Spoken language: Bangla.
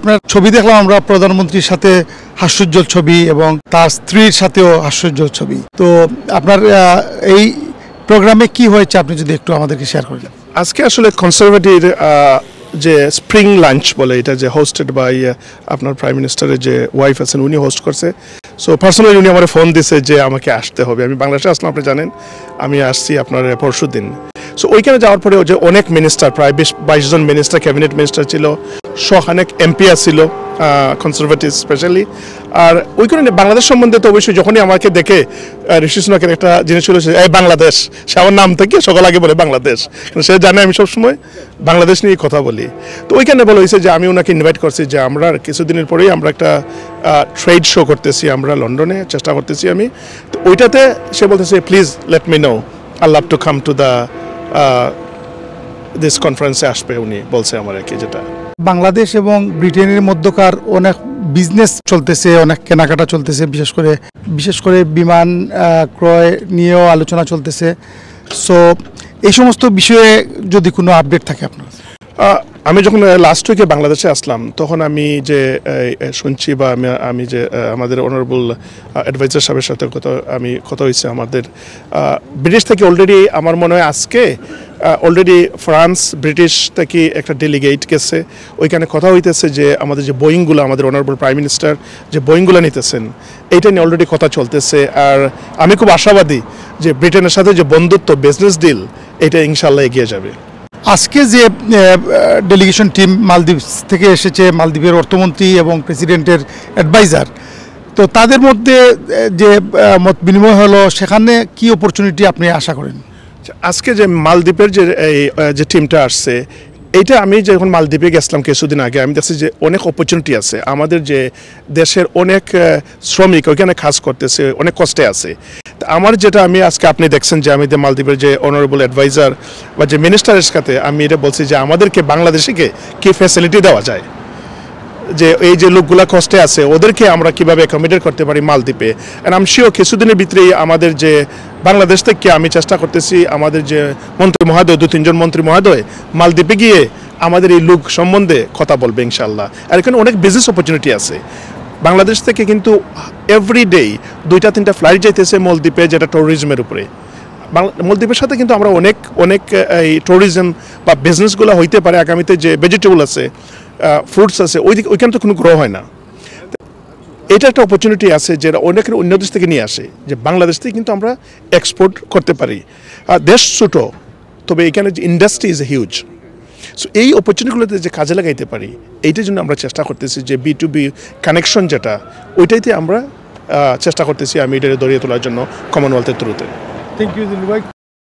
আপনার ছবি দেখলাম আমরা প্রধানমন্ত্রীর সাথে হাস্যোজ্জ্বল ছবি এবং তার স্ত্রীর সাথেও হাস্যোজ্জ্বল ছবি। তো আপনার এই প্রোগ্রামে কি হয়েছে আপনি যদি একটু আমাদেরকে শেয়ার করেন। আজকে আসলে কনসারভেটিভ যে স্প্রিং লাঞ্চ বলে এটা যে হোস্টেড বাই আপনার প্রাইম মিনিস্টারের যে ওয়াইফ আছেন উনি হোস্ট করছে। সো পার্সোনালি উনি আমার ফোন দিছে যে আমাকে আসতে হবে। আমি বাংলাদেশে আসলাম, আপনি জানেন আমি আসছি আপনার পরশু দিন। সো ওইখানে যাওয়ার পরে যে অনেক মিনিস্টার, প্রায় 22 জন মিনিস্টার, ক্যাবিনেট মিনিস্টার ছিল, অনেক এমপি ছিল কনসারভেটিভ স্পেশালি। আর ওইখানে বাংলাদেশ সম্বন্ধে তো অবশ্যই যখনই আমাকে দেখে ঋষি সুনাকের একটা জিনিস ছিল এই বাংলাদেশ, সে আমার নাম থেকে সকল আগে বলে বাংলাদেশ, সে জানে আমি সবসময় বাংলাদেশ নিয়ে কথা বলি। তো ওইখানে বলা হয়েছে যে আমি ওনাকে ইনভাইট করছি যে আমরা কিছুদিনের পরেই আমরা একটা ট্রেড শো করতেছি আমরা লন্ডনে, চেষ্টা করতেছি আমি। তো ওইটাতে সে বলতেছে please let me know, I love to come to the this কনফারেন্সে আসবে উনি বলছে আমার আর কি। যেটা বাংলাদেশ এবং ব্রিটেনের মধ্যকার অনেক বিজনেস চলতেছে, অনেক কেনাকাটা চলতেছে, বিশেষ করে বিমান ক্রয় নিয়েও আলোচনা চলতেছে। সো এই সমস্ত বিষয়ে যদি কোনো আপডেট থাকে আপনার। আমি যখন লাস্ট উইকে বাংলাদেশে আসলাম তখন আমি যে শুনছি বা আমি যে আমাদের অনারেবল অ্যাডভাইজার সাহেবের সাথে কথা হয়েছে আমাদের ব্রিটিশ থেকে অলরেডি আমার মনে হয় আজকে অলরেডি ফ্রান্স ব্রিটিশ থেকে একটা ডেলিগেট গেছে, ওইখানে কথা হইতেছে যে আমাদের যে বোয়িংগুলো, আমাদের অনারেবল প্রাইম মিনিস্টার যে বোয়িংগুলো নিতেছেন এইটা নিয়ে অলরেডি কথা চলতেছে। আর আমি খুব আশাবাদী যে ব্রিটেনের সাথে যে বন্ধুত্ব বিজনেস ডিল এটা ইনশাল্লাহ এগিয়ে যাবে। আজকে যে ডেলিগেশন টিম মালদ্বীপ থেকে এসেছে, মালদ্বীপের অর্থমন্ত্রী এবং প্রেসিডেন্টের অ্যাডভাইজার, তো তাদের মধ্যে যে মত বিনিময় হলো সেখানে কি অপরচুনিটি আপনি আশা করেন? আজকে যে মালদ্বীপের যে টিমটা আসছে এইটা আমি যখন মালদ্বীপে গেছিলাম কিছুদিন আগে আমি দেখছি যে অনেক অপরচুনিটি আছে। আমাদের যে দেশের অনেক শ্রমিক ওইখানে কাজ করতেছে, অনেক কষ্টে আছে। আমার যেটা আমি আজকে আপনি দেখছেন যে আমি মালদ্বীপের যে অনারেবল অ্যাডভাইজার বা যে মিনিস্টারের সাথে আমি এটা বলছি যে আমাদেরকে বাংলাদেশিকে কি ফ্যাসিলিটি দেওয়া যায়, যে এই যে লোকগুলা কষ্টে আছে ওদেরকে আমরা কিভাবে অ্যাকোমোডেট করতে পারি মালদ্বীপে। অ্যান্ড আমি শিওর কিছুদিনের ভিতরেই আমাদের যে বাংলাদেশ থেকে আমি চেষ্টা করতেছি আমাদের যে মন্ত্রী মহোদয়, 2-3 জন মন্ত্রী মহোদয় মালদ্বীপে গিয়ে আমাদের এই লোক সম্বন্ধে কথা বলবে ইনশাল্লাহ। আর এখানে অনেক বিজনেস অপরচুনিটি আছে। বাংলাদেশ থেকে কিন্তু এভরিডে 2-3টা ফ্লাইট যাইতেছে মালদ্বীপে, যেটা ট্যুরিজমের উপরে। মালদ্বীপের সাথে কিন্তু আমরা অনেক এই ট্যুরিজম বা বিজনেসগুলো হইতে পারে আগামীতে। যে ভেজিটেবল আছে, ফ্রুটস আছে, ওইখানে তো কোনো গ্রো হয় না। এটা একটা অপরচুনিটি আছে যেটা অনেকের অন্য দেশ থেকে নিয়ে আসে, যে বাংলাদেশ থেকে কিন্তু আমরা এক্সপোর্ট করতে পারি। দেশ ছোটো, তবে এখানে যে ইন্ডাস্ট্রি ইজ হিউজ। সো এই অপরচুনিটিগুলোতে যে কাজে লাগাইতে পারি এইটার জন্য আমরা চেষ্টা করতেছি যে B2B কানেকশন যেটা ওইটাইতে আমরা চেষ্টা করতেছি আমি এটা দড়িয়ে তোলার জন্য কমনওয়েলথের থ্রুতে। থ্যাংক ইউ দিলীপ ভাই।